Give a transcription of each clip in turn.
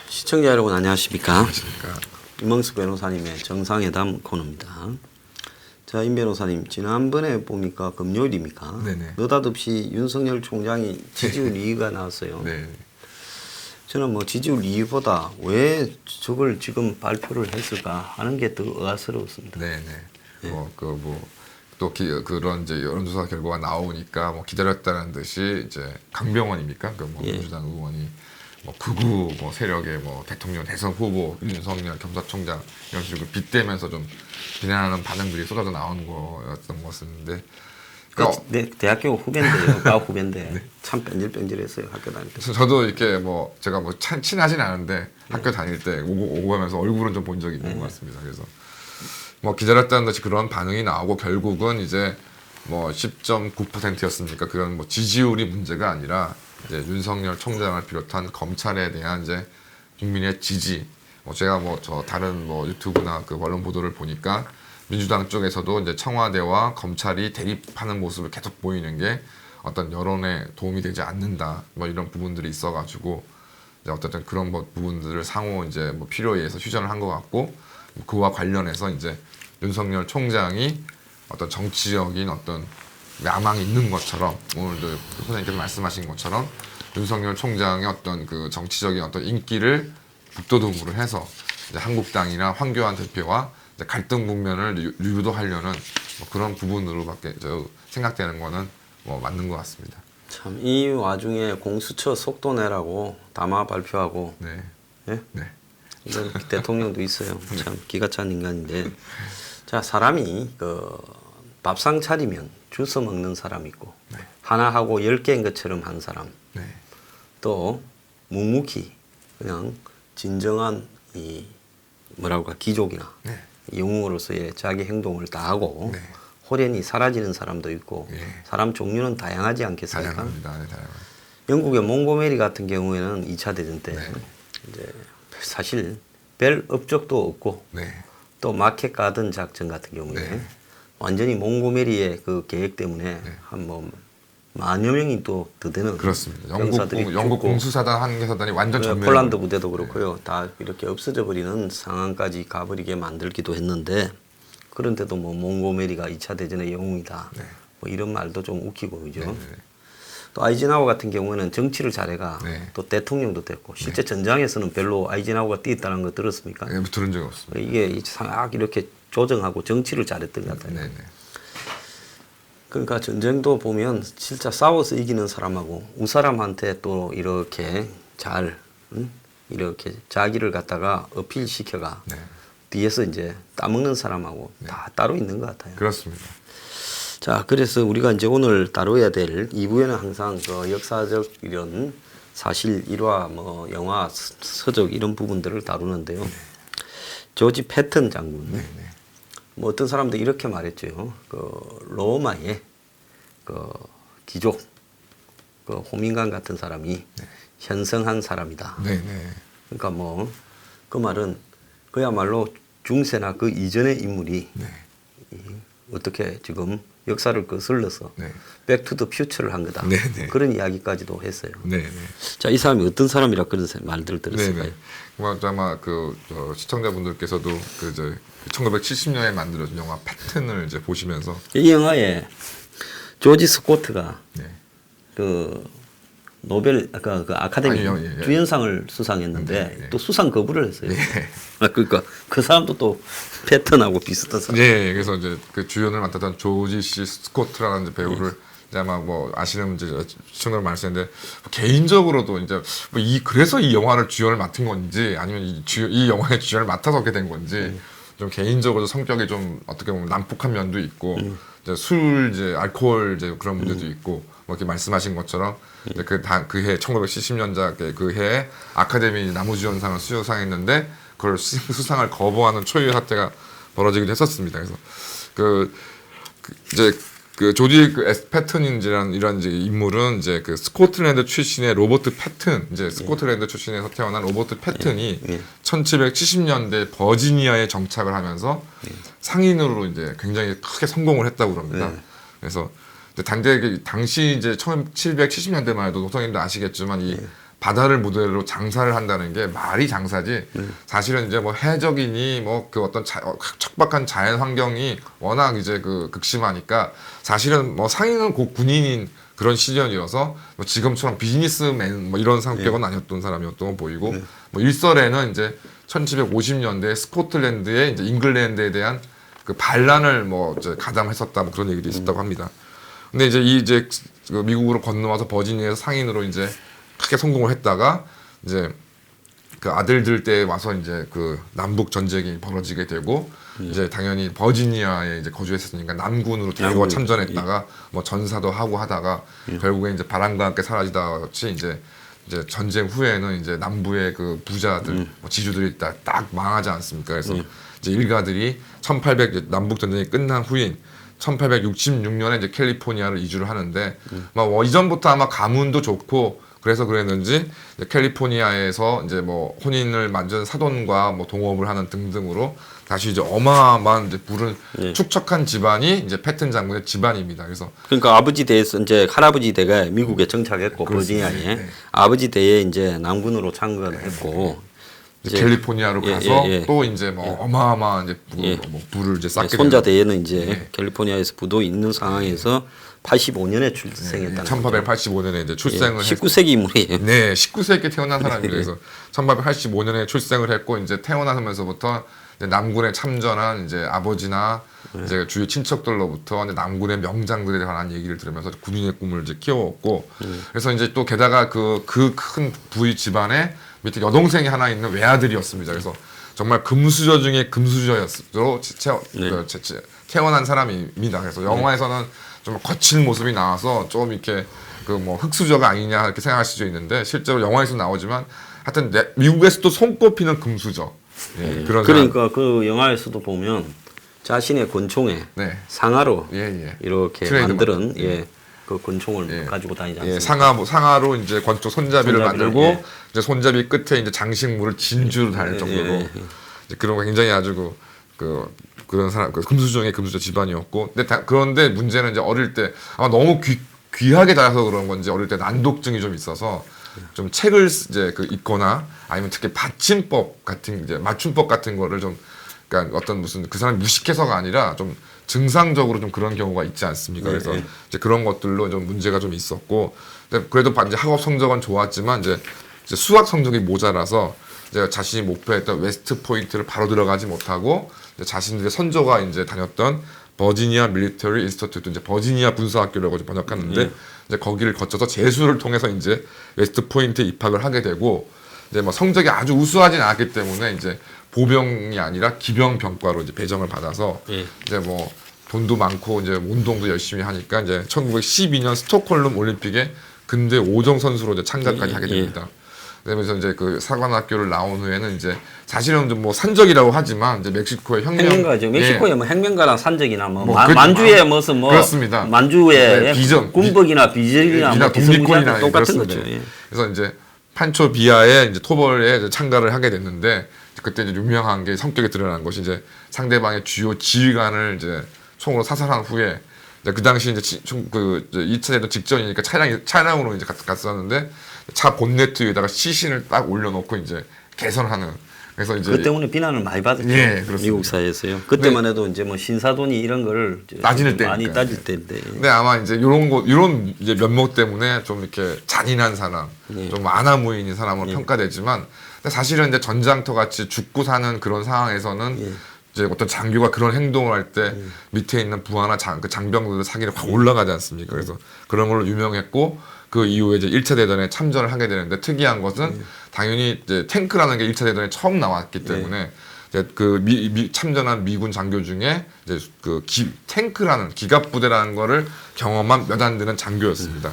시청자 여러분 안녕하십니까? 안녕하십니까? 임명수 변호사님의 정상회담 코너입니다. 자, 임 변호사님 지난번에 보니까 금요일입니까? 네네. 느닷없이 윤석열 총장이 지지율 2위가 나왔어요. 네. 저는 뭐 지지율 2위보다 왜 저걸 지금 발표를 했을까 하는 게 더 의아스러웠습니다. 네네. 또 그런 이제 여론조사 결과가 나오니까 뭐 기다렸다는 듯이 이제 강병원입니까? 민주당 의원이 극우 세력의 대통령 대선 후보 윤석열 검사총장 이런 식으로 빗대면서 좀 비난하는 반응들이 쏟아져 나오는 거였던 것 같은데. 네, 대학교 후배인데요, 과학 후배인데 네. 참 뺀질뺀질했어요 학교 다닐 때. 저도 이렇게 제가 친하진 않은데 학교 다닐 때 오고 가면서 얼굴은 좀 본 적이 있는 것 같습니다. 그래서 기다렸다는 듯이 그런 반응이 나오고 결국은 이제 10.9%였습니까? 그런 지지율이 문제가 아니라 이제 윤석열 총장을 비롯한 검찰에 대한 이제 국민의 지지. 제가 저 다른 유튜브나 그 언론 보도를 보니까 민주당 쪽에서도 이제 청와대와 검찰이 대립하는 모습을 계속 보이는 게 어떤 여론에 도움이 되지 않는다. 이런 부분들이 있어가지고 이제 어쨌든 그런 부분들을 상호 이제 필요에 의해서 휴전을 한 것 같고 그와 관련해서 이제 윤석열 총장이 어떤 정치적인 어떤 야망이 있는 것처럼 오늘도 선생님께서 말씀하신 것처럼 윤석열 총장의 어떤 그 정치적인 어떤 인기를 북돋움으로 해서 이제 한국당이나 황교안 대표와 이제 갈등 국면을 유도하려는 그런 부분으로밖에 생각되는 거는 맞는 것 같습니다. 참 이 와중에 공수처 속도 내라고 담화 발표하고 네. 예? 네. 이런 대통령도 있어요. 참 기가 찬 인간인데 자 사람이 밥상 차리면 주워 먹는 사람 있고 네. 하나 하고 10개인 것처럼 한 사람 네. 또 묵묵히 그냥 진정한 이 뭐라고 할까 기족이나 네. 영웅으로서의 자기 행동을 다 하고 네. 호련히 사라지는 사람도 있고 예. 사람 종류는 다양하지 않겠습니까? 다양합니다. 네, 다양합니다. 영국의 몽고메리 같은 경우에는 2차 대전 때 네. 이제 사실 별 업적도 없고 네. 또 마켓 가든 작전 같은 경우에 네. 완전히 몽고메리의 그 계획 때문에 네. 한 만여 명이 또 더 되는 그렇습니다. 병사들이 영국 죽고 공수사단 한개사단이 완전 전멸. 폴란드 부대도 그렇고요. 다 이렇게 없어져 버리는 상황까지 가버리게 만들기도 했는데 그런데도 몽고메리가 2차 대전의 영웅이다. 네. 이런 말도 좀 웃기고 그죠. 네. 또 아이젠하워 같은 경우에는 정치를 잘해가 네. 또 대통령도 됐고 실제 전장에서는 별로 아이젠하워가 뛰었다는 거 들었습니까? 네, 들은 적이 없습니다. 이게 싹 이렇게 조정하고 정치를 잘했던 것 같아요. 네. 그러니까 전쟁도 보면 진짜 싸워서 이기는 사람하고 우사람한테 또 이렇게 잘 이렇게 자기를 갖다가 어필시켜가 네. 뒤에서 이제 따먹는 사람하고 네. 다 따로 있는 것 같아요. 그렇습니다. 자, 그래서 우리가 이제 오늘 다뤄야 될 2부에는 항상 그 역사적 이런 사실 일화, 영화, 서적 이런 부분들을 다루는데요. 네. 조지 패턴 장군. 네. 어떤 사람도 이렇게 말했죠. 로마의 귀족, 호민관 같은 사람이 네. 현성한 사람이다. 네. 그러니까 그 말은 그야말로 중세나 그 이전의 인물이 네. 어떻게 지금 역사를 거슬러서 네. 백투더 퓨처를 한 거다. 네. 그런 이야기까지도 했어요. 네. 자, 이 사람이 어떤 사람이라 그런 말들을 들었을까요? 아마 시청자분들께서도 1970년에 만들어진 영화 패튼을 이제 보시면서 이 영화에 조지 스코트가 네. 노벨 그 아카데미 주연상을 수상했는데 또 수상 거부를 했어요. 그러니까 그 사람도 또 패턴하고 비슷한 사람. 네, 그래서 이제 그 주연을 맡았던 조지 씨 스코트라는 배우를 이제 아마 아시는 이제 시청자분 말씀인데 개인적으로도 이제 그래서 이 영화를 주연을 맡은 건지 아니면 이 영화의 주연을 맡아서 그렇게 된 건지 좀 개인적으로 성격이 좀 어떻게 보면 난폭한 면도 있고 이제 알코올 그런 문제도 있고 이렇게 말씀하신 것처럼 그해 1970년작 그 해에 아카데미 나무주연상을 수상했는데 그걸 수상을 거부하는 초유의 사태가 벌어지기도 했었습니다. 그래서 이제 그 조지 그 에스 패튼이라는 이런 이제 인물은 이제 그 스코틀랜드 출신의 로버트 패튼, 이제 스코틀랜드 출신에서 태어난 로버트 패튼이 1770년대 버지니아에 정착을 하면서 상인으로 이제 굉장히 크게 성공을 했다고 그럽니다. 그래서 단대 당시 이제 1770년대만 해도 노성님도 아시겠지만 이 바다를 무대로 장사를 한다는 게 말이 장사지 사실은 이제 뭐 해적이니 뭐 그 어떤 척박한 자연 환경이 워낙 이제 그 극심하니까 사실은 뭐 상인은 곧 군인인 그런 시절이어서 뭐 지금처럼 비즈니스맨 뭐 이런 성격은 아니었던 사람이었던 거 보이고 뭐 일설에는 이제 1750년대 스코틀랜드의 이제 잉글랜드에 대한 그 반란을 뭐 이제 가담했었다 뭐 그런 얘기도 있었다고 합니다. 근데 이제 그 미국으로 건너와서 버지니아에서 상인으로 이제 크게 성공을 했다가 이제 그 아들들 때 와서 이제 그 남북 전쟁이 벌어지게 되고 이제 당연히 버지니아에 이제 거주했으니까 남군으로 대거 참전했다가 뭐 전사도 하고 하다가 결국에 이제 바람과 함께 사라지다 같이 이제 전쟁 후에는 이제 남부의 그 부자들 뭐 지주들이 딱 망하지 않습니까? 그래서 이제 일가들이 1800 남북 전쟁이 끝난 후인 1866년에 이제 캘리포니아를 이주를 하는데 뭐 이전부터 아마 가문도 좋고 그래서 그랬는지 캘리포니아에서 이제 뭐 혼인을 만든 사돈과 뭐 동업을 하는 등등으로 다시 이제 어마어마한 이제 부른 축척한 집안이 이제 패튼 장군의 집안입니다. 그래서 그러니까 아버지 대에서 이제 할아버지 대가 미국에 정착했고 그렇습니다. 버지니아에 아버지 대에 이제 남군으로 참가를 했고 이제 캘리포니아로 가서 또 이제 뭐 어마어마한 이제 뭐 부를 이제 쌓게 손자 대에는 이제 캘리포니아에서 부도 있는 상황에서 85년에 출생했다는 1885년에 이제 출생을 19세기 인물이에요. 네, 19세기에 태어난 사람입니다. 그래서 1885년에 출생을 했고 이제 태어나면서부터 이제 남군에 참전한 이제 아버지나 이제 주위 친척들로부터 이제 남군의 명장들에 관한 얘기를 들으면서 군인의 꿈을 이제 키워왔고 그래서 이제 또 게다가 그 큰 부의 집안에 밑에 여동생이 하나 있는 외아들이었습니다. 그래서 정말 금수저 중에 금수저로 태어난 사람입니다. 그래서 영화에서는 좀 거친 모습이 나와서 좀 이렇게 그 뭐 흑수저가 아니냐 이렇게 생각할 수도 있는데 실제로 영화에서 나오지만 하여튼 미국에서도 손꼽히는 금수저. 그런 그러니까 그 영화에서도 보면 자신의 권총에 상하로 이렇게 만드는 그 권총을 가지고 다니지 않습니까? 상하로 이제 권총 손잡이를 만들고 이제 손잡이 끝에 이제 장식물을 진주로 달 정도로 이제 그런 거 굉장히 아주 그런 사람 금수저의 금수저 집안이었고 그런데 문제는 이제 어릴 때 아마 너무 귀하게 자라서 그런 건지 어릴 때 난독증이 좀 있어서 좀 책을 이제 읽거나 아니면 특히 받침법 같은 이제 맞춤법 같은 거를 좀 그러니까 어떤 무슨 그 사람이 무식해서가 아니라 좀 증상적으로 좀 그런 경우가 있지 않습니까? 그래서 이제 그런 것들로 좀 문제가 좀 있었고 그래도 이제 학업 성적은 좋았지만 이제 수학 성적이 모자라서 이제 자신이 목표했던 웨스트 포인트를 바로 들어가지 못하고 이제 자신들의 선조가 이제 다녔던 버지니아 밀리터리 인스티튜트 이제 버지니아 군사학교라고 번역하는데 이제 거기를 거쳐서 재수를 통해서 이제 웨스트 포인트에 입학을 하게 되고 이제 뭐 성적이 아주 우수하진 않았기 때문에 이제 보병이 아니라 기병 병과로 이제 배정을 받아서 이제 뭐 돈도 많고 이제 운동도 열심히 하니까 이제 1912년 스톡홀름 올림픽에 근대 5종 선수로 이제 참가까지 하게 됩니다. 그러면서 이제 그 사관학교를 나온 후에는 이제 사실은 좀 뭐 산적이라고 하지만 이제 멕시코의 혁명가죠. 멕시코에 뭐 혁명가랑 산적이나 뭐 그렇죠. 만주에 무슨 뭐 그렇습니다. 만주에 비전, 군복이나 비절이나 뭐 독립군이나 똑같은 거죠. 그래서 이제 판초 비아의 이제 토벌에 이제 참가를 하게 됐는데 그때 이제 유명한 게 성격이 드러난 것이 이제 상대방의 주요 지휘관을 이제 총으로 사살한 후에 그 당시 이제 2차 대전 직전이니까 차량으로 이제 갔었는데 차 본네트 위에다가 시신을 딱 올려놓고 이제 개선하는. 그래서 이제 그 때문에 비난을 많이 받았죠. 미국 사회에서요. 그때만 해도 이제 뭐 신사돈이 이런 걸 따질 때 많이 따질 때인데. 근데 아마 이제 이런 이제 면목 때문에 좀 이렇게 잔인한 사람, 좀 아나무인인 사람으로 평가되지만, 근데 사실은 이제 전장터 같이 죽고 사는 그런 상황에서는. 이제 어떤 장교가 그런 행동을 할 때 밑에 있는 부하나 장병들의 사기를 확 올라가지 않습니까? 그래서 그런 걸로 유명했고 그 이후에 이제 1차 대전에 참전을 하게 되는데 특이한 것은 당연히 이제 탱크라는 게 1차 대전에 처음 나왔기 때문에 이제 그 참전한 미군 장교 중에 이제 탱크라는 기갑 부대라는 거를 경험한 몇 안 되는 장교였습니다.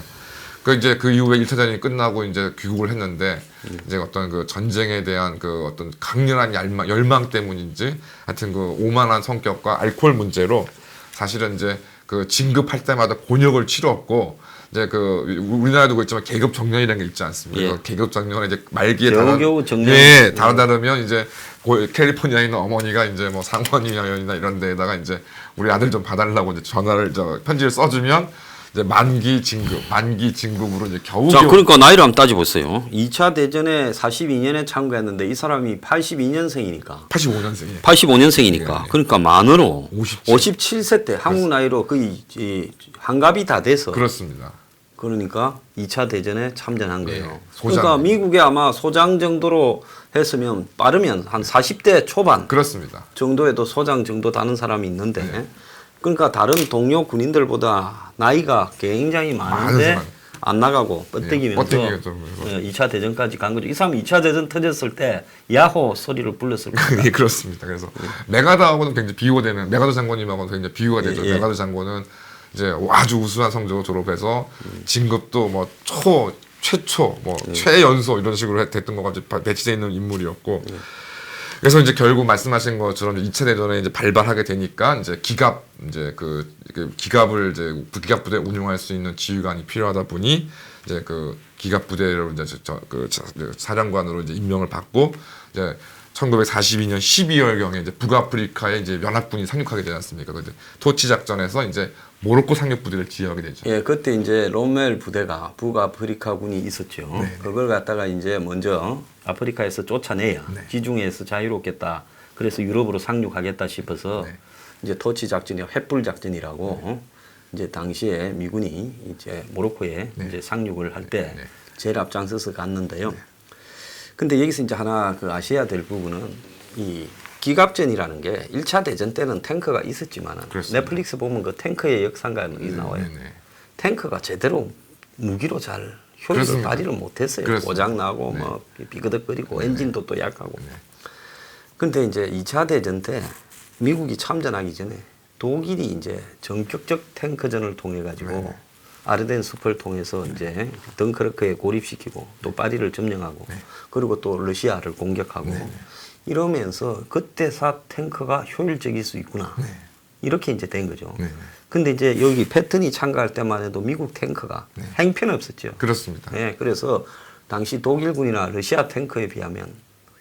이제 그 이후에 1차 대전이 끝나고 이제 귀국을 했는데 이제 어떤 그 전쟁에 대한 그 어떤 강렬한 열망 때문인지 하여튼 그 오만한 성격과 알코올 문제로 사실은 이제 그 진급할 때마다 곤욕을 치렀고 이제 그 우리나라도 그렇지만 계급 정년이라는 게 있지 않습니까? 예. 그래서 계급 정년은 이제 말기에 겨우겨우 정년. 예, 다르다면 이제 캘리포니아에 있는 어머니가 이제 뭐 상원이나 이런 데에다가 이제 우리 아들 좀 봐달라고 이제 편지를 써주면 이제 만기 진급으로 이제 겨우. 자, 그러니까 나이를 한번 따져보세요. 2차 대전에 42년에 참가했는데 이 사람이 82년생이니까. 85년생이에요. 85년생이니까. 네. 그러니까 만으로 57. 57세 때 한국 나이로 거의 한갑이 다 돼서. 그렇습니다. 그러니까 2차 대전에 참전한 거예요. 네, 소장. 그러니까 미국에 아마 소장 정도로 했으면 빠르면 한 40대 초반 그렇습니다. 정도에도 소장 정도 다는 사람이 있는데 그러니까 다른 동료 군인들보다 나이가 굉장히 많은 많은데 사람. 안 나가고 뻗대기면서 뻗대기면서 2차 대전까지 간 거죠. 이 사람이 2차 대전 터졌을 때 야호 소리를 불렀을 거예요. 예, 그렇습니다. 그래서 메가더하고는 굉장히 비교되는 메가더 장군님하고는 굉장히 비교가 되죠. 예. 메가더 장군은 이제 아주 우수한 성적으로 졸업해서 진급도 뭐 최초, 뭐 최연소 이런 식으로 됐던 것과 배치되어 있는 인물이었고. 그래서 이제 결국 말씀하신 것처럼 2차 대전에 이제 발발하게 되니까 이제 기갑을 이제 기갑 부대 운용할 수 있는 지휘관이 필요하다 보니 이제 그 기갑 부대로 이제 사령관으로 이제 임명을 받고 이제 1942년 12월경에 이제 북아프리카에 이제 연합군이 상륙하게 되지 않습니까? 그 토치 작전에서 이제 모로코 상륙 부대를 지휘하게 되죠. 예, 그때 이제 롬멜 부대가 북아프리카군이 있었죠. 그걸 갖다가 이제 먼저 아프리카에서 쫓아내야 지중해에서 자유롭겠다. 그래서 유럽으로 상륙하겠다 싶어서 이제 토치 작전이 횃불 작전이라고 이제 당시에 미군이 이제 모로코에 이제 상륙을 할 때 제일 앞장서서 갔는데요. 근데 여기서 이제 하나 그 아셔야 될 부분은 이 기갑전이라는 게 1차 대전 때는 탱크가 있었지만은 넷플릭스 보면 그 탱크의 역사가 나와요. 탱크가 제대로 무기로 잘 효율을 그렇습니다. 발휘를 못했어요. 그렇습니다. 고장 나고 뭐 비거덕거리고 엔진도 또 약하고. 근데 이제 2차 대전 때 미국이 참전하기 전에 독일이 이제 전격적 탱크전을 통해 가지고 아르덴 숲을 통해서 이제 덩크르크에 고립시키고 또 파리를 점령하고 그리고 또 러시아를 공격하고 이러면서 그때사 탱크가 효율적일 수 있구나. 이렇게 이제 된 거죠. 근데 이제 여기 패턴이 참가할 때만 해도 미국 탱크가 형편없었죠. 그렇습니다. 네, 그래서 당시 독일군이나 러시아 탱크에 비하면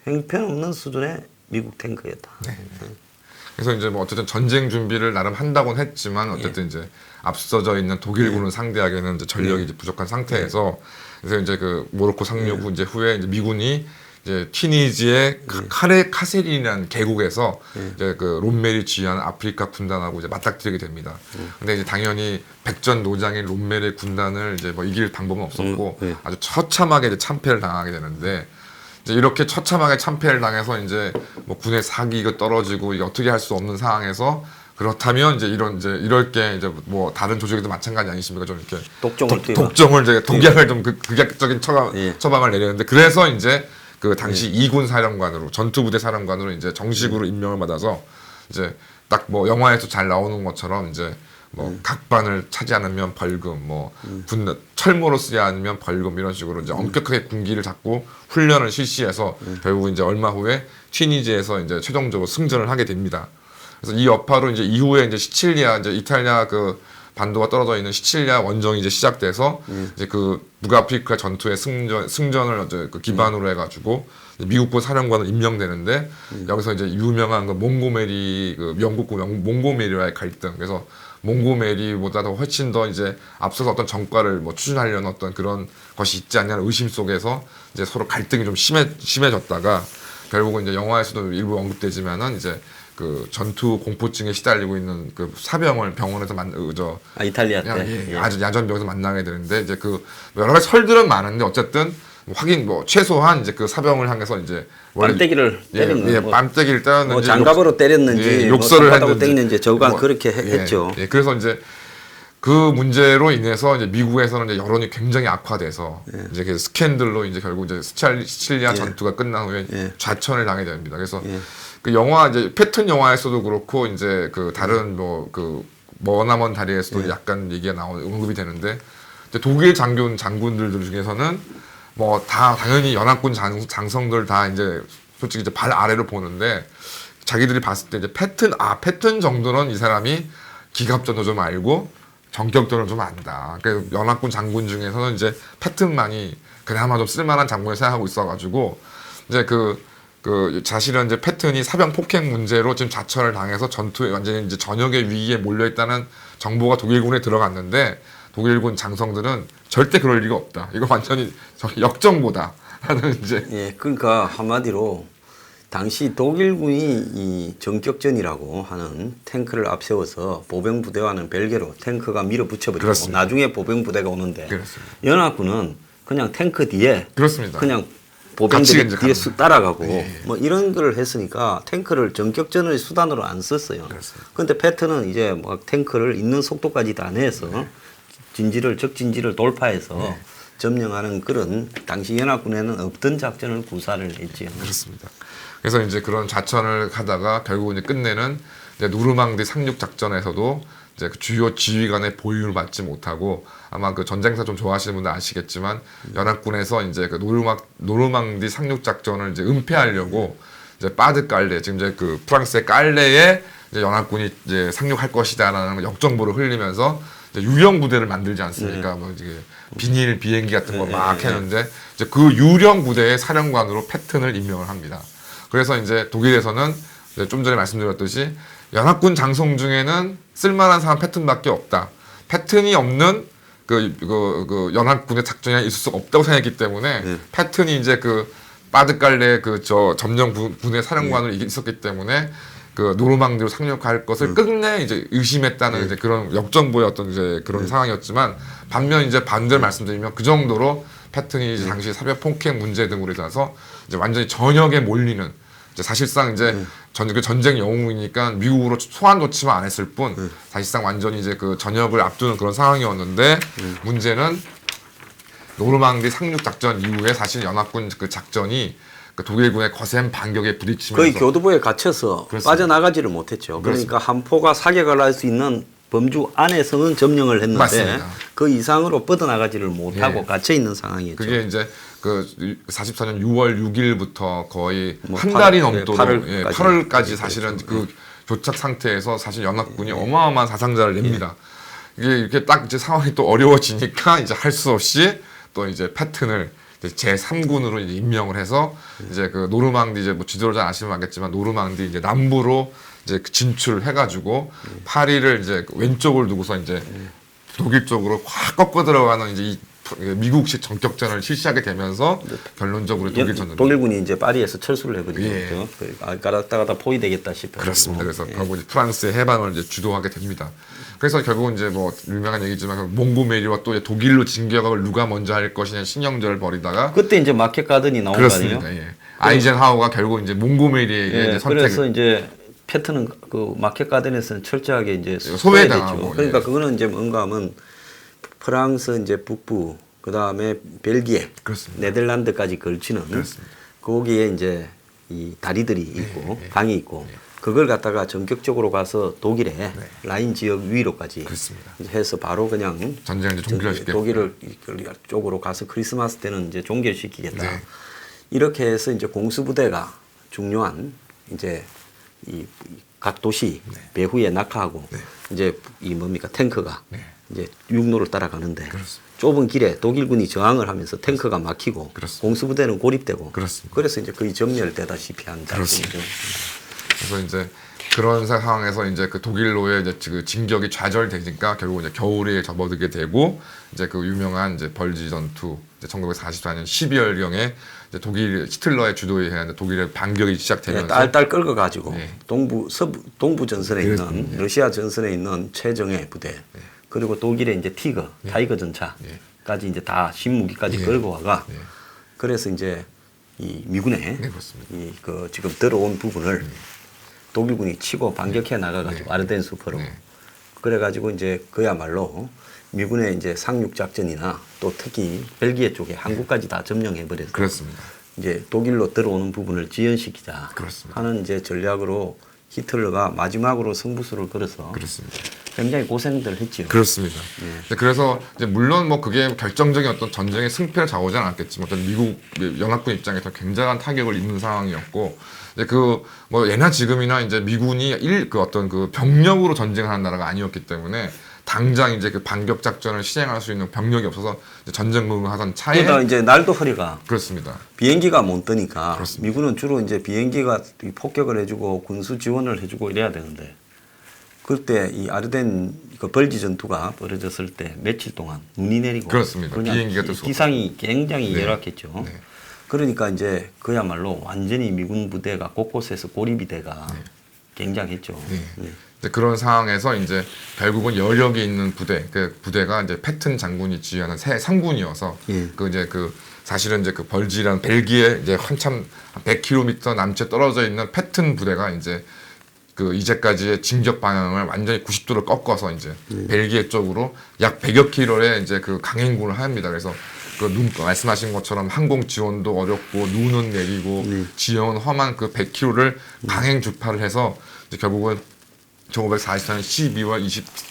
형편없는 수준의 미국 탱크였다. 그래서 이제 뭐 어쨌든 전쟁 준비를 나름 한다고는 했지만 어쨌든 이제 앞서져 있는 독일군을 상대하기에는 이제 전력이 이제 부족한 상태에서 그래서 이제 그 모로코 상륙 이제 후에 이제 미군이 이제 튀니지의 카세린이라는 계곡에서 이제 그 롬멜이 지휘하는 아프리카 군단하고 이제 맞닥뜨리게 됩니다. 근데 이제 당연히 백전노장인 롬멜의 군단을 이제 뭐 이길 방법은 없었고 아주 처참하게 이제 참패를 당하게 되는데 이제 이렇게 처참하게 참패를 당해서 이제 뭐 군의 사기가 떨어지고 이게 어떻게 할 수 없는 상황에서 그렇다면 이제 이럴 게 이제 뭐 다른 조직에도 마찬가지 아니십니까? 좀 이렇게 독점을 이제 독약을 좀 극약적인 처방을 내렸는데 그래서 이제 그 당시 2군 사령관으로 전투부대 사령관으로 이제 정식으로 임명을 받아서 이제 딱 뭐 영화에서 잘 나오는 것처럼 이제 뭐 각반을 차지 않으면 벌금, 뭐 철모로 쓰지 않으면 벌금 이런 식으로 이제 엄격하게 군기를 잡고 훈련을 실시해서 결국 이제 얼마 후에 튀니지에서 이제 최종적으로 승전을 하게 됩니다. 그래서 이 여파로 이제 이후에 이제 시칠리아 이제 이탈리아 그 반도가 떨어져 있는 시칠리아 원정이 이제 시작돼서 이제 그 북아프리카 전투의 승전을 이제 그 기반으로 해가지고 미국군 사령관을 임명되는데 여기서 이제 유명한 그 몽고메리 그 영국군 몽고메리와의 갈등 그래서 몽고메리보다도 훨씬 더 이제 앞서서 어떤 정과를 뭐 추진하려는 어떤 그런 것이 있지 않냐는 의심 속에서 이제 서로 갈등이 좀 심해졌다가 결국은 이제 영화에서도 일부 언급되지만은 이제 그 전투 공포증에 시달리고 있는 그 사병을 병원에서 이탈리아 때 아주 야전병에서 만나게 되는데 이제 그 여러 가지 설들은 많은데 어쨌든 확인 뭐 최소한 이제 그 사병을 향해서 이제 뺨때기를 때렸는지 뺨때기를 때렸는지 뭐 장갑으로 때렸는지 욕설을 뭐 했는지 때리는지 저간 뭐, 그렇게 했죠. 그래서 이제 그 문제로 인해서 이제 미국에서는 이제 여론이 굉장히 악화돼서 이제 그 스캔들로 이제 결국 이제 시칠리아 전투가 끝난 후에 좌천을 당하게 됩니다. 그래서 그 영화 이제 패턴 영화에서도 그렇고 이제 그 다른 뭐 그 머나먼 다리에서도 약간 얘기가 언급이 되는데 독일 장군들 중에서는 뭐 다 당연히 연합군 장성들 다 이제 솔직히 이제 발 아래로 보는데 자기들이 봤을 때 이제 패턴 정도는 이 사람이 기갑전도 좀 알고 전격전을 좀 안다. 그 연합군 장군 중에서는 이제 패튼만이 그나마 좀 쓸만한 장군을 생각하고 있어가지고 이제 사실은 이제 패튼이 사병 폭행 문제로 지금 자처를 당해서 전투에 완전히 이제 전역의 위기에 몰려 있다는 정보가 독일군에 들어갔는데 독일군 장성들은 절대 그럴 리가 없다. 이거 완전히 역정보다. 하는 이제 예, 그러니까 한마디로 당시 독일군이 이 전격전이라고 하는 탱크를 앞세워서 보병 부대와는 별개로 탱크가 밀어붙여버리고 그렇습니다. 나중에 보병 부대가 오는데 그렇습니다. 연합군은 그냥 탱크 뒤에 그렇습니다. 그냥 보병들이 같이 뒤에 이제 따라가고 예. 뭐 이런 걸 했으니까 탱크를 전격전의 수단으로 안 썼어요. 그렇습니다. 그런데 패턴은 이제 막 탱크를 있는 속도까지 다 내서 적진지를 돌파해서 점령하는 그런 당시 연합군에는 없던 작전을 구사를 했지요. 그렇습니다. 그래서 이제 그런 자천을 하다가 결국 이제 끝내는 이제 노르망디 상륙 작전에서도 이제 그 주요 지휘관의 보유를 받지 못하고 아마 그 전쟁사 좀 좋아하시는 분들 아시겠지만 연합군에서 이제 그 노르망디 상륙 작전을 이제 은폐하려고 이제 빠드깔레 지금 이제 그 프랑스의 깔레에 이제 연합군이 이제 상륙할 것이다라는 역정보를 흘리면서 이제 유령 부대를 만들지 않습니까? 뭐 이제 비닐 비행기 같은 거 막 했는데 이제 그 유령 부대의 사령관으로 패튼을 임명을 합니다. 그래서 이제 독일에서는 이제 좀 전에 말씀드렸듯이 연합군 장성 중에는 쓸만한 사람 패튼밖에 없다. 패튼이 없는 그 연합군의 작전이 있을 수 없다고 생각했기 때문에 패튼이 이제 그 빠드깔레 저 점령 군의 사령관으로 있었기 때문에 그 노르망디로 상륙할 것을 끝내 이제 의심했다는 이제 그런 역정보의 어떤 이제 그런 상황이었지만 반면 이제 반대로 말씀드리면 그 정도로 패튼이 이제 당시 사병 폭행 문제 등으로 인해서 이제 완전히 전역에 몰리는 이제 사실상 이제 전쟁 영웅이니까 미국으로 소환 조치만 안 했을 뿐 사실상 완전히 이제 그 전역을 앞두는 그런 상황이었는데 문제는 노르망디 상륙 작전 이후에 사실 연합군 그 작전이 그 독일군의 거센 반격에 부딪히면서 거의 교두보에 갇혀서 그렇습니다. 빠져나가지를 못했죠. 그러니까 한포가 사격을 할 수 있는 범주 안에서는 점령을 했는데 맞습니다. 그 이상으로 뻗어나가지를 못하고 예. 갇혀 있는 상황이었죠. 그게 이제 그 44년 6월 6일부터 거의 뭐 한 8월, 달이 예, 넘도록 8월까지. 8월까지 사실은 그 교착 상태에서 사실 연합군이 어마어마한 사상자를 냅니다. 이게 이렇게 딱 이제 상황이 또 어려워지니까 이제 할 수 없이 또 이제 패튼을 제 3군으로 이제 임명을 해서 이제 그 노르망디 이제 뭐 지도를 잘 아시면 알겠지만 노르망디 이제 남부로 이제 진출을 해가지고 파리를 이제 왼쪽을 두고서 이제 독일 쪽으로 확 꺾어 들어가는 이제 이 미국식 전격전을 실시하게 되면서 결론적으로 독일 전쟁. 독일군이 이제 파리에서 철수를 해버리죠. 예. 가다가 포위되겠다 싶어요. 그렇습니다. 그래서 결국 이제 프랑스의 해방을 이제 주도하게 됩니다. 그래서 결국은 이제 뭐 유명한 얘기지만 몽고메리와 또 이제 독일로 진격을 누가 먼저 할 것이냐 신경전을 벌이다가 그때 이제 마켓 가든이 나온 거 그렇습니다. 아니에요? 예. 아이젠하워가 결국 이제 몽고메리에게 예, 이제 선택. 그래서 이제 패턴은 그 마켓 가든에서는 철저하게 이제 소외당하고, 소외됐죠. 그러니까 예. 그거는 이제 뭔가 하면 프랑스 이제 북부 그 다음에 벨기에, 그렇습니다. 네덜란드까지 걸치는 그렇습니다. 거기에 이제 이 다리들이 있고 강이 있고 그걸 갖다가 전격적으로 가서 독일의 라인 지역 위로까지 그렇습니다. 이제 해서 바로 그냥 전쟁을 이제 종결시켰죠. 독일을 쪽으로 가서 크리스마스 때는 이제 종결시키겠다. 네. 이렇게 해서 이제 공수부대가 중요한 이제 이 각 도시 배후에 낙하하고 이제 이 뭡니까 탱크가 이제 육로를 따라가는데 그렇습니다. 좁은 길에 독일군이 저항을 하면서 탱크가 막히고 그렇습니다. 공수부대는 고립되고 그렇습니다. 그래서 이제 거의 전멸되다시피 한 그렇습니다. 작품이죠. 그래서 이제 그런 상황에서 이제 그 독일로의 이제 그 진격이 좌절되니까 결국 이제 겨울에 접어들게 되고 이제 그 유명한 이제 벌지 전투 이제 1944년 12월경에 이제 독일 히틀러의 주도에 의한 독일의 반격이 시작되면서 딸딸 끌고 가지고 네. 동부 전선에 있는 러시아 전선에 있는 최정예 부대 그리고 독일의 이제 타이거 전차까지 이제 다 신무기까지 끌고 와가 그래서 이제 이 미군의 그렇습니다. 이 그 지금 들어온 부분을 독일군이 치고 반격해 나가가지고 아르덴 숲으로 그래가지고 이제 그야말로 미군의 이제 상륙 작전이나 또 특히 벨기에 쪽에 한국까지 다 점령해 버려서 그렇습니다. 이제 독일로 들어오는 부분을 지연시키자 그렇습니다. 하는 이제 전략으로 히틀러가 마지막으로 승부수를 걸어서 그렇습니다. 굉장히 고생들 했죠. 그렇습니다. 그래서 이제 물론 뭐 그게 결정적인 어떤 전쟁의 승패를 좌우하지 않았겠지만 어떤 미국 연합군 입장에서 굉장한 타격을 입는 상황이었고 이제 그 뭐 예나 지금이나 이제 미군이 그 어떤 그 병력으로 전쟁을 하는 나라가 아니었기 때문에 당장 이제 그 반격 작전을 시행할 수 있는 병력이 없어서 이제 전쟁을 하던 차에 그러다 이제 날도 허리가 그렇습니다. 비행기가 못 뜨니까 그렇습니다. 미군은 주로 이제 비행기가 폭격을 해주고 군수 지원을 해주고 이래야 되는데 그때 이 아르덴 그 벌지 전투가 벌어졌을 때 며칠 동안 눈이 내리고 그렇습니다. 그냥 비행기가 뜰 수가 기상이 굉장히 네. 열악했죠. 네. 그러니까 이제 그야말로 완전히 미군 부대가 곳곳에서 고립이 돼가 네. 굉장했죠. 네. 네. 이제 그런 상황에서 이제 결국은 여력이 있는 부대, 그 부대가 이제 패튼 장군이 지휘하는 새 상군이어서 예. 그 이제 그 사실은 이제 그 벌지라는 벨기에 이제 한참 100km 남쪽에 떨어져 있는 패튼 부대가 이제 그 이제까지의 진격 방향을 완전히 90도를 꺾어서 이제 벨기에 쪽으로 약 100여 킬로의 이제 그 강행군을 합니다. 그래서 그 말씀하신 것처럼 항공 지원도 어렵고 눈은 내리고 지형은 험한 그 100km를 강행 주파를 해서 이제 결국은 1944년 12월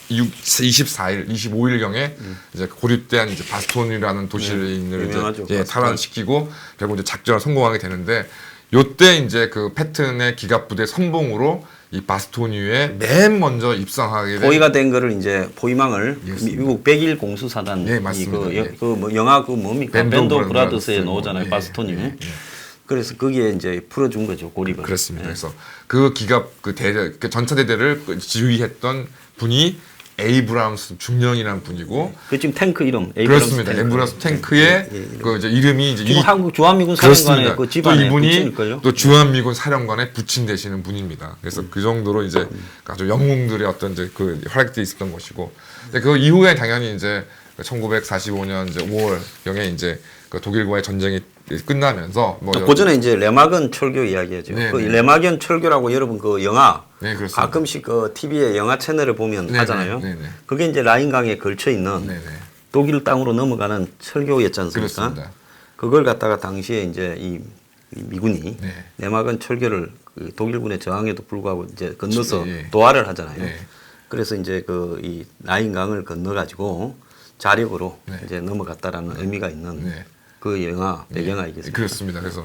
24일, 25일경에 이제 고립된 이제 바스토니라는 도시를 유명하죠. 이제 탈환시키고 결국 이제 작전을 성공하게 되는데 요때 이제 그 패튼의 기갑 부대 선봉으로 이 바스토니에 맨 먼저 입성하게 된 포위가 된 거를 이제 포위망을 예, 미국 100일 공수사단 네, 맞습니다. 뭐 영화 그 뭡니까 밴드 브라더스에 나오잖아요. 예, 바스토니. 예, 예. 그래서 거기에 이제 풀어준 거죠 고립을. 그렇습니다. 예. 그래서 그 기갑 그 대대 그 전차대대를 지휘했던 분이 에이브람스 중령이라는 분이고 그 지금 탱크 이름 그렇습니다. 에이브람스 탱크의 그 이제 이름이 이제 지금 한국 주한미군 사령관의 그 또 집안에 이분이 붙이니까요. 또 주한미군 사령관에 부친되시는 분입니다. 그래서 그 정도로 이제 아주 영웅들의 어떤 이제 그 활약들이 있었던 것이고, 근데 그 이후에 당연히 이제 1945년 이제 5월경에 이제 그 독일과의 전쟁이 끝나면서 뭐 그 전에 이제 레마건 철교 이야기하죠. 네, 그 네. 레마건 철교라고 여러분 그 영화 네, 그렇습니다. 가끔씩 그 TV에 영화 채널을 보면 네, 하잖아요. 네, 네, 네. 그게 이제 라인강에 걸쳐 있는 네네 독일 땅으로 넘어가는 철교였지 않습니까? 그렇습니다. 그걸 갖다가 당시에 이제 이 미군이 네. 레마건 철교를 그 독일군의 저항에도 불구하고 이제 건너서 예. 도하를 하잖아요. 네. 그래서 이제 그 이 라인강을 건너 가지고 자력으로 네. 이제 넘어갔다라는 의미가 있는 네. 그 영화 배경화이겠습니다. 그렇습니다. 그래서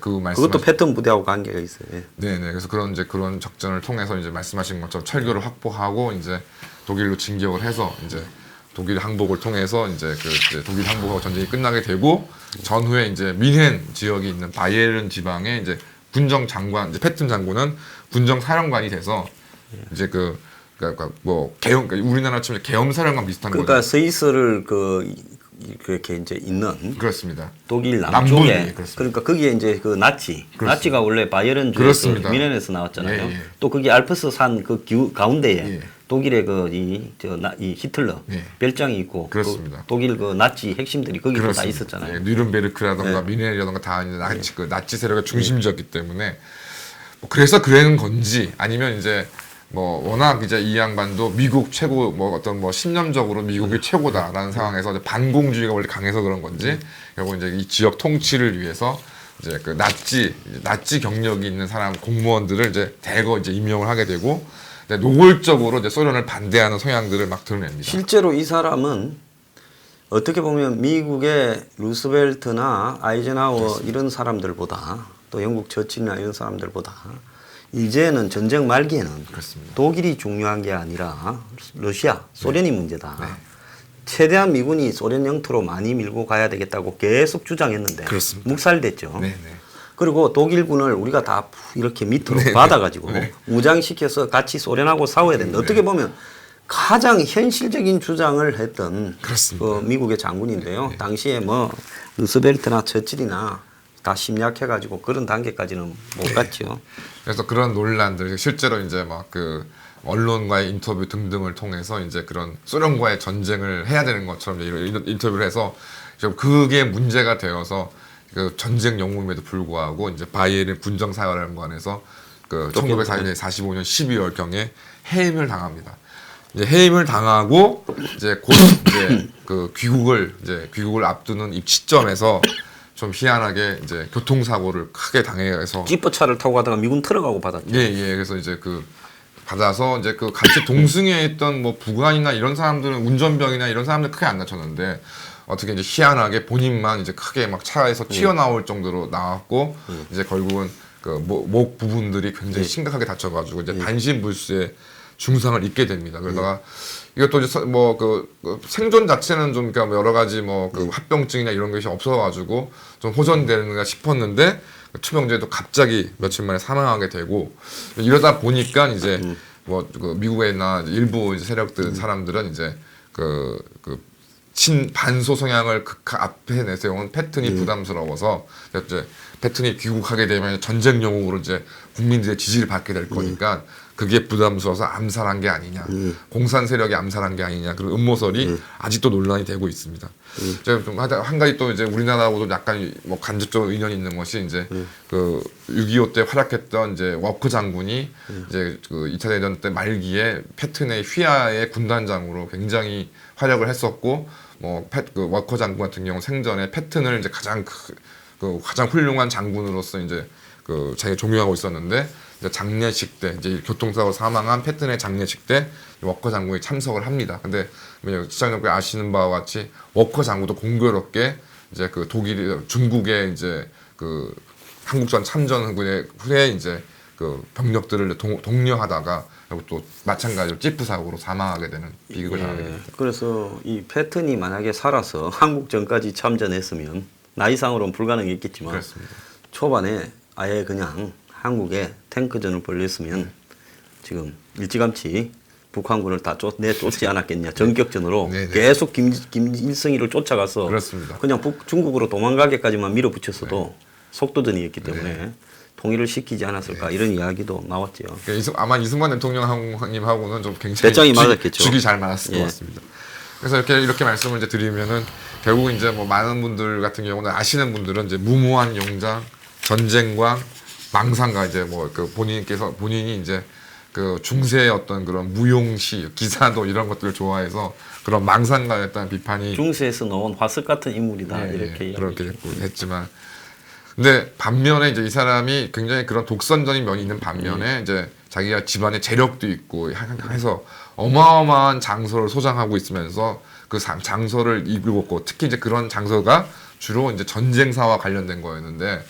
그 말씀 그것도 패턴 부대하고 관계가 있어요. 예. 네네. 그래서 그런 이제 그런 작전을 통해서 이제 말씀하신 것처럼 철교를 확보하고 이제 독일로 진격을 해서 이제 독일 항복을 통해서 이제 그 이제 독일 항복하고 전쟁이 끝나게 되고 전후에 이제 민헨 지역에 있는 바이에른 지방에 이제 군정 장관 이제 패튼 장군은 군정 사령관이 돼서 이제 그러니까 뭐 계엄 그러니까 우리나라 치면 계엄 사령관 비슷한 그러니까 거죠. 스위스를 그렇게 이제 있는 그렇습니다. 독일 남부에, 남쪽에 그렇습니다. 그러니까 거기에 이제 그 나치가 원래 바이에른 주에서 그렇습니다. 미넨에서 나왔잖아요. 예, 예. 또 거기 알프스 산 그 가운데에 예. 독일의 이 히틀러 예. 별장이 있고 그렇습니다. 그 독일 그 나치 핵심들이 거기 다 그렇습니다. 있었잖아요. 예, 뉘른베르크라던가 네. 미넨이라던가 다 이제 그 나치 세력의 중심지였기 때문에 뭐 그래서 그런 건지 아니면 이제 뭐 워낙 이제 이 양반도 미국 최고 뭐 어떤 뭐 신념적으로 미국이 최고다라는 상황에서 이제 반공주의가 원래 강해서 그런 건지 결국 이제 이 지역 통치를 위해서 이제 그 나치 경력이 있는 사람 공무원들을 이제 대거 이제 임명을 하게 되고 이제 노골적으로 이제 소련을 반대하는 성향들을 막 드러냅니다. 실제로 이 사람은 어떻게 보면 미국의 루스벨트나 아이젠하워 이런 사람들보다 또 영국 처칠이나 이런 사람들보다 이제는 전쟁 말기에는 그렇습니다. 독일이 중요한 게 아니라 러시아, 소련이 문제다. 최대한 미군이 소련 영토로 많이 밀고 가야 되겠다고 계속 주장했는데 그렇습니다. 묵살됐죠. 네네. 그리고 독일군을 우리가 다 이렇게 밑으로 받아가지고 무장시켜서 같이 소련하고 싸워야 된다. 어떻게 보면 가장 현실적인 주장을 했던 그렇습니다. 그 미국의 장군인데요. 당시에 뭐 루스벨트나 처칠이나 다 심약해가지고 그런 단계까지는 못 갔죠. 그래서 그런 논란들 실제로 이제 막 그 언론과의 인터뷰 등등을 통해서 이제 그런 소련과의 전쟁을 해야 되는 것처럼 이런 인터뷰를 해서 좀 그게 문제가 되어서 그 전쟁 영웅임에도 불구하고 이제 바이에른 군정사령관에서 그 1945년 12월 경에 해임을 당합니다. 이제 해임을 당하고 이제 곧 이제 그 귀국을 앞두는 이 시점에서 좀 희한하게 이제 교통사고를 크게 당해서 지퍼차를 타고 가다가 미군 트럭하고 받았죠. 예, 예. 그래서 이제 그 받아서 이제 그 같이 동승에 있던 뭐 부관이나 이런 사람들은 운전병이나 이런 사람들 크게 안 다쳤는데 어떻게 이제 희한하게 본인만 이제 크게 막 차에서 튀어나올 정도로 나왔고 이제 결국은 그 목 부분들이 굉장히 심각하게 다쳐가지고 이제 반신불수의 중상을 입게 됩니다. 그러다가 이것도 이제 뭐그 생존 자체는 좀 그러니까 뭐 여러 가지 뭐 그 합병증이나 이런 것이 없어가지고 좀 호전되는가 싶었는데 추명제도 갑자기 며칠 만에 사망하게 되고 이러다 보니까 이제 뭐 그 미국이나 일부 이제 세력들 사람들은 이제 그 친반소 성향을 앞에 내세운 패튼이 부담스러워서 이제 패튼이 귀국하게 되면 전쟁 영웅으로 이제 국민들의 지지를 받게 될 거니까 그게 부담스러워서 암살한 게 아니냐, 공산 세력이 암살한 게 아니냐 그런 음모설이 아직도 논란이 되고 있습니다. 제가 좀 한 가지 또 이제 우리나라하고도 약간 뭐 간접적으로 인연이 있는 것이 이제 그 6.25 때 활약했던 이제 워커 장군이 이제 그 2차 대전 때 말기에 패튼의 휘하의 군단장으로 굉장히 활약을 했었고 그 워커 장군 같은 경우 생전에 패튼을 이제 가장 훌륭한 장군으로서 이제 그 자기가 존경하고 있었는데 이제 장례식 때 이제 교통사고 사망한 패튼의 장례식 때 워커 장군이 참석을 합니다. 근데 시청자분들 아시는 바와 같이 워커 장군도 공교롭게 이제 그 중국의 이제 그 한국전 참전 후에 이제 그 병력들을 독려하다가 또 마찬가지로 찌프 사고로 사망하게 되는 비극을 당하게 됩니다. 그래서 이 패튼이 만약에 살아서 한국전까지 참전했으면 나이상으로는 불가능했겠지만 그렇습니다. 초반에 아예 그냥 한국에 탱크전을 벌였으면 지금 일찌감치 북한군을 다 내쫓지 않았겠냐. 전격전으로 계속 김일성이를 쫓아가서 그렇습니다. 그냥 중국으로 도망가게까지만 밀어붙였어도 속도전이었기 때문에 통일을 시키지 않았을까 이런 이야기도 나왔죠. 그러니까 아마 이승만 대통령님하고는 좀 굉장히 배짱이 맞았겠죠. 죽이 잘 맞았을 것 같습니다. 그래서 이렇게 말씀을 이제 드리면은 결국 이제 뭐 많은 분들 같은 경우는 아시는 분들은 이제 무모한 용장, 전쟁과 망상과 이제 뭐 그 본인이 이제 그 중세의 어떤 그런 무용시, 기사도 이런 것들을 좋아해서 그런 망상가에 대한 비판이 중세에서 나온 화석 같은 인물이다 이렇게 그렇게 했지만 근데 반면에 이제 이 사람이 굉장히 그런 독선적인 면이 있는 반면에 이제 자기가 집안에 재력도 있고 해서 어마어마한 장소를 소장하고 있으면서 그 장소를 이끌고 특히 이제 그런 장소가 주로 이제 전쟁사와 관련된 거였는데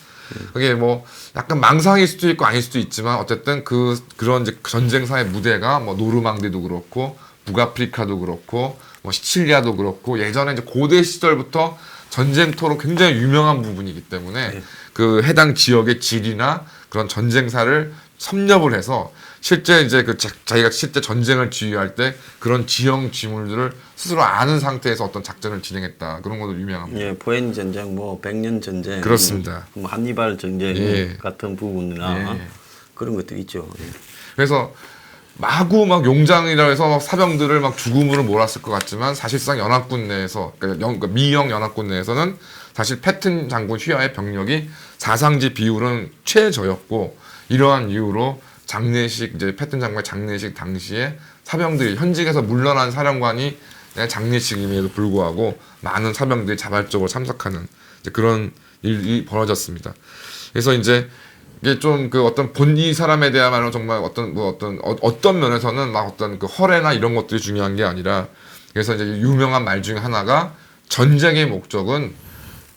그게 뭐 약간 망상일 수도 있고 아닐 수도 있지만 어쨌든 그런 이제 전쟁사의 무대가 뭐 노르망디도 그렇고 북아프리카도 그렇고 뭐 시칠리아도 그렇고 예전에 이제 고대 시절부터 전쟁터로 굉장히 유명한 부분이기 때문에 그 해당 지역의 지리나 그런 전쟁사를 섭렵을 해서 실제 이제 자기가 실제 전쟁을 지휘할 때 그런 지형 지물들을 스스로 아는 상태에서 어떤 작전을 진행했다 그런 것도 유명합니다. 예, 포엔 전쟁, 뭐 백년 전쟁, 그렇습니다. 뭐 한니발 전쟁 같은 부분이나 그런 것들이 있죠. 그래서 마구 막 용장이라 해서 사병들을 막 죽음으로 몰았을 것 같지만 사실상 연합군 내에서 그러니까 미영 연합군 내에서는 사실 패튼 장군 휘하의 병력이 사상지 비율은 최저였고 이러한 이유로 장례식 이제 패튼 장군의 장례식 당시에 사병들이 현직에서 물러난 사령관이 장례식임에도 불구하고 많은 사병들이 자발적으로 참석하는 이제 그런 일이 벌어졌습니다. 그래서 이제 이게 좀 그 어떤 이 사람에 대하여는 정말 어떤 면에서는 막 어떤 그 허례나 이런 것들이 중요한 게 아니라 그래서 이제 유명한 말 중에 하나가 전쟁의 목적은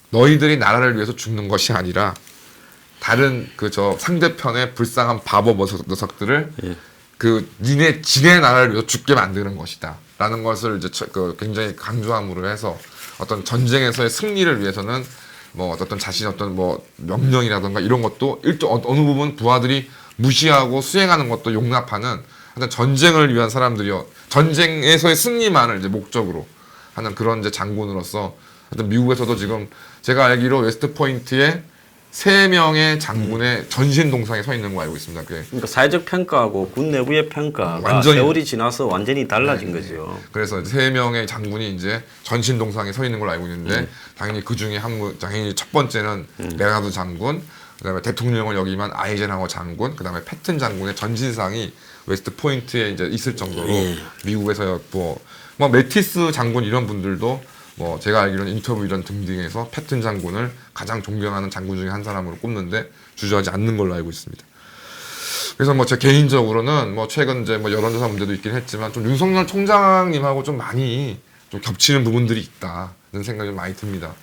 너희들이 나라를 위해서 죽는 것이 아니라 다른 상대편의 불쌍한 바보 녀석들을 지네 나라를 위해서 죽게 만드는 것이다라는 것을 이제 굉장히 강조함으로 해서 어떤 전쟁에서의 승리를 위해서는 뭐 어떤 자신의 어떤 뭐 명령이라든가 이런 것도 어느 부분 부하들이 무시하고 수행하는 것도 용납하는 어떤 전쟁을 위한 사람들이요 전쟁에서의 승리만을 이제 목적으로 하는 그런 이제 장군으로서 하여튼 미국에서도 지금 제가 알기로 웨스트 포인트에 3명의 장군의 전신 동상에 서 있는 거 알고 있습니다. 그러니까 사회적 평가하고 군 내부의 평가가 완전히, 세월이 지나서 완전히 달라진 거죠. 그래서 3명의 장군이 이제 전신 동상에 서 있는 걸 알고 있는데 당연히 그 중에 당연히 첫 번째는 레나드 장군, 그다음에 대통령을 역임한 아이젠하워 장군, 그다음에 패튼 장군의 전신상이 웨스트 포인트에 이제 있을 정도로 미국에서였고 뭐 매티스 장군 이런 분들도 뭐 제가 알기로는 인터뷰 이런 등등에서 패튼 장군을 가장 존경하는 장군 중에 한 사람으로 꼽는데 주저하지 않는 걸로 알고 있습니다. 그래서 뭐 제 개인적으로는 뭐 최근 이제 뭐 여론조사 문제도 있긴 했지만 좀 윤석열 총장님하고 좀 많이 좀 겹치는 부분들이 있다는 생각이 많이 듭니다.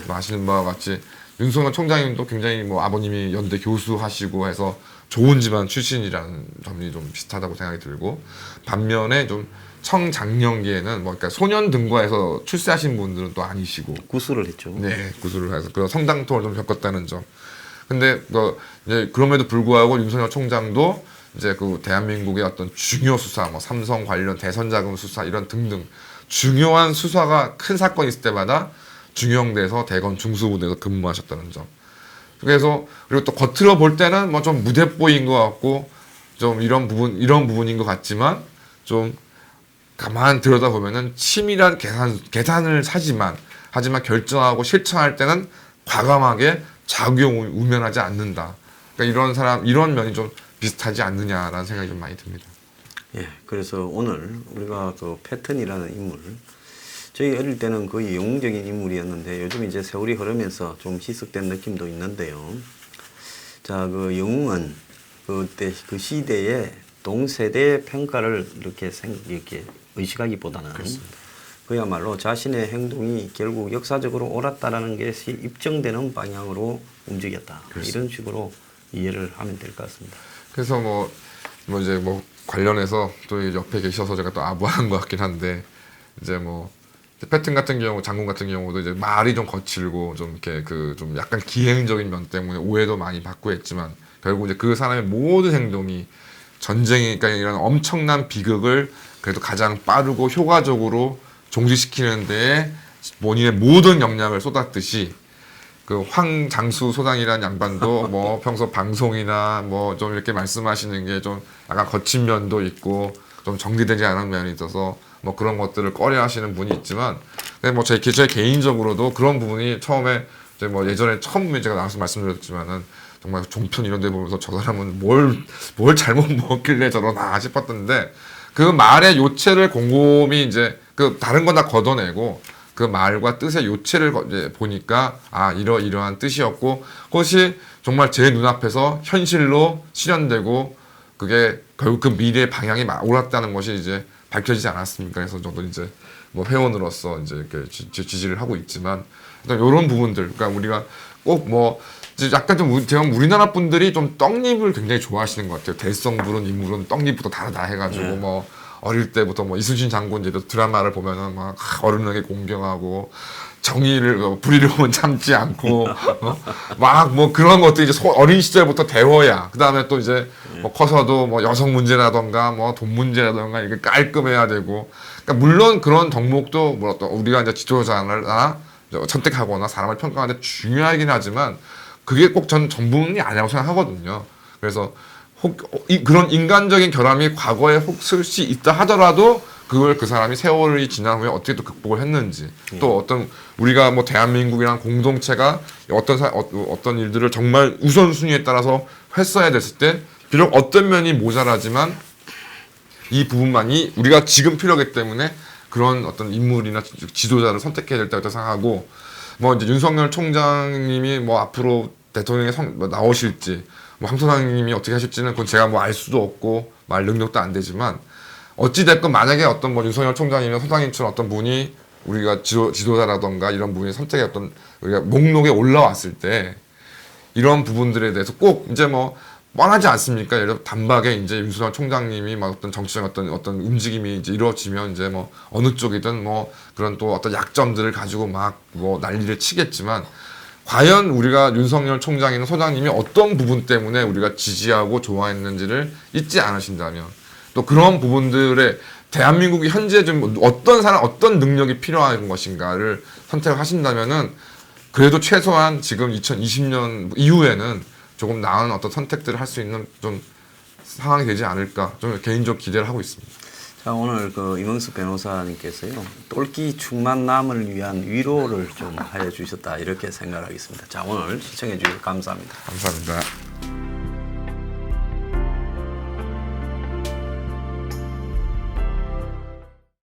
뭐 아시는 바와 같이 윤석열 총장님도 굉장히 뭐 아버님이 연대 교수하시고 해서 좋은 집안 출신이라는 점이 좀 비슷하다고 생각이 들고, 반면에 좀 청장년기에는 뭐 그러니까 소년 등과해서 출세하신 분들은 또 아니시고 구술을 했죠. 네, 구술을 해서 그 성당통을 좀 겪었다는 점. 근데 그 이제 그럼에도 불구하고 윤석열 총장도 이제 그 대한민국의 어떤 중요 수사, 뭐 삼성 관련 대선 자금 수사 이런 등등 중요한 수사가 큰 사건이 있을 때마다 중형대에서 대검 중수부대에서 근무하셨다는 점. 그래서 그리고 또 겉으로 볼 때는 뭐 좀 무대뽀인 것 같고 좀 이런 부분인 것 같지만 좀 가만 들여다 보면은 치밀한 계산을 하지만 결정하고 실천할 때는 과감하게 작용을 우면하지 않는다. 그러니까 이런 면이 좀 비슷하지 않느냐라는 생각이 좀 많이 듭니다. 예, 그래서 오늘 우리가 그 패턴이라는 인물, 저희 어릴 때는 거의 영웅적인 인물이었는데 요즘 이제 세월이 흐르면서 좀 희석된 느낌도 있는데요. 자, 그 영웅은 그때 그 시대의 동세대 평가를 이렇게 의식하기보다는 그렇습니다. 그야말로 자신의 행동이 결국 역사적으로 옳았다라는 것이 입증되는 방향으로 움직였다. 그렇습니다. 이런 식으로 이해를 하면 될 것 같습니다. 그래서 뭐 이제 뭐 관련해서 또 옆에 계셔서 제가 또 아부하는 것 같긴 한데, 이제 뭐 패튼 같은 경우, 장군 같은 경우도 이제 말이 좀 거칠고 좀 이렇게 그 좀 약간 기행적인 면 때문에 오해도 많이 받고 했지만, 결국 이제 그 사람의 모든 행동이 전쟁이니까 이런 엄청난 비극을 그래도 가장 빠르고 효과적으로 종식시키는 데에 본인의 모든 역량을 쏟았듯이, 그 황장수 소장이라는 양반도 뭐 평소 방송이나 뭐 좀 이렇게 말씀하시는 게 좀 약간 거친 면도 있고 좀 정리되지 않은 면이 있어서 뭐 그런 것들을 꺼려하시는 분이 있지만, 근데 뭐 제 개인적으로도 그런 부분이 처음에 이제 뭐 예전에 처음에 제가 나와서 말씀드렸지만은 정말 종편 이런 데 보면서 저 사람은 뭘 잘못 먹길래 저러나 싶었던데, 그 말의 요체를 곰곰이 이제 그 다른 건 다 걷어내고 그 말과 뜻의 요체를 이제 보니까 아 이러한 뜻이었고, 그것이 정말 제 눈앞에서 현실로 실현되고 그게 결국 그 미래의 방향이 옳았다는 것이 이제 밝혀지지 않았습니까? 그래서 저도 이제 뭐 회원으로서 이제 이렇게 지지를 하고 있지만, 이런 부분들, 그러니까 우리가 꼭 뭐 약간 좀 제가 우리나라 분들이 좀 떡잎을 굉장히 좋아하시는 것 같아요. 대성 부른 인물은 떡잎부터 다르다 해가지고 뭐 어릴 때부터 뭐 이순신 장군 이제 드라마를 보면은 막 어른에게 공경하고 정의를 부리려면 참지 않고 막 뭐 그런 것도 이제 어린 시절부터 배워야, 그 다음에 또 이제 뭐 커서도 뭐 여성 문제라던가 뭐 돈 문제라던가 이게 깔끔해야 되고, 그러니까 물론 그런 덕목도 뭐 또 우리가 이제 지도자나 선택하거나 사람을 평가하는데 중요하긴 하지만 그게 꼭 전 전부는 아니라고 생각하거든요. 그래서 그런 인간적인 결함이 과거에 혹시 있다 하더라도 그걸 그 사람이 세월이 지난 후에 어떻게 또 극복을 했는지, 또 어떤 우리가 뭐 대한민국이란 공동체가 어떤 일들을 정말 우선순위에 따라서 했어야 됐을 때 비록 어떤 면이 모자라지만 이 부분만이 우리가 지금 필요하기 때문에 그런 어떤 인물이나 지도자를 선택해야 될 때라고 생각하고, 뭐 이제 윤석열 총장님이 뭐 앞으로 대통령에 뭐 나오실지 뭐 황 소장님이 어떻게 하실지는 그건 제가 뭐 알 수도 없고 말 능력도 안 되지만, 어찌 됐건 만약에 어떤 뭐 윤석열 총장이나 소장님처럼 어떤 분이 우리가 지도자라던가 이런 분이 선택의 어떤 우리가 목록에 올라왔을 때 이런 부분들에 대해서 꼭 이제 뭐 뻔하지 않습니까? 예를 들어 단박에 이제 윤석열 총장님이 막 어떤 정치적 어떤 움직임이 이제 이루어지면 이제 뭐 어느 쪽이든 뭐 그런 또 어떤 약점들을 가지고 막 뭐 난리를 치겠지만, 과연 우리가 윤석열 총장이나 소장님이 어떤 부분 때문에 우리가 지지하고 좋아했는지를 잊지 않으신다면, 또 그런 부분들에 대한민국이 현재 좀 어떤 사람, 어떤 능력이 필요한 것인가를 선택하신다면은 그래도 최소한 지금 2020년 이후에는 조금 나은 어떤 선택들을 할 수 있는 좀 상황이 되지 않을까, 좀 개인적 기대를 하고 있습니다. 자, 오늘 그 임흥수 변호사님께서요, 똘끼 충만남을 위한 위로를 좀 하여 주셨다, 이렇게 생각하겠습니다. 자, 오늘 시청해 주셔서 감사합니다. 감사합니다.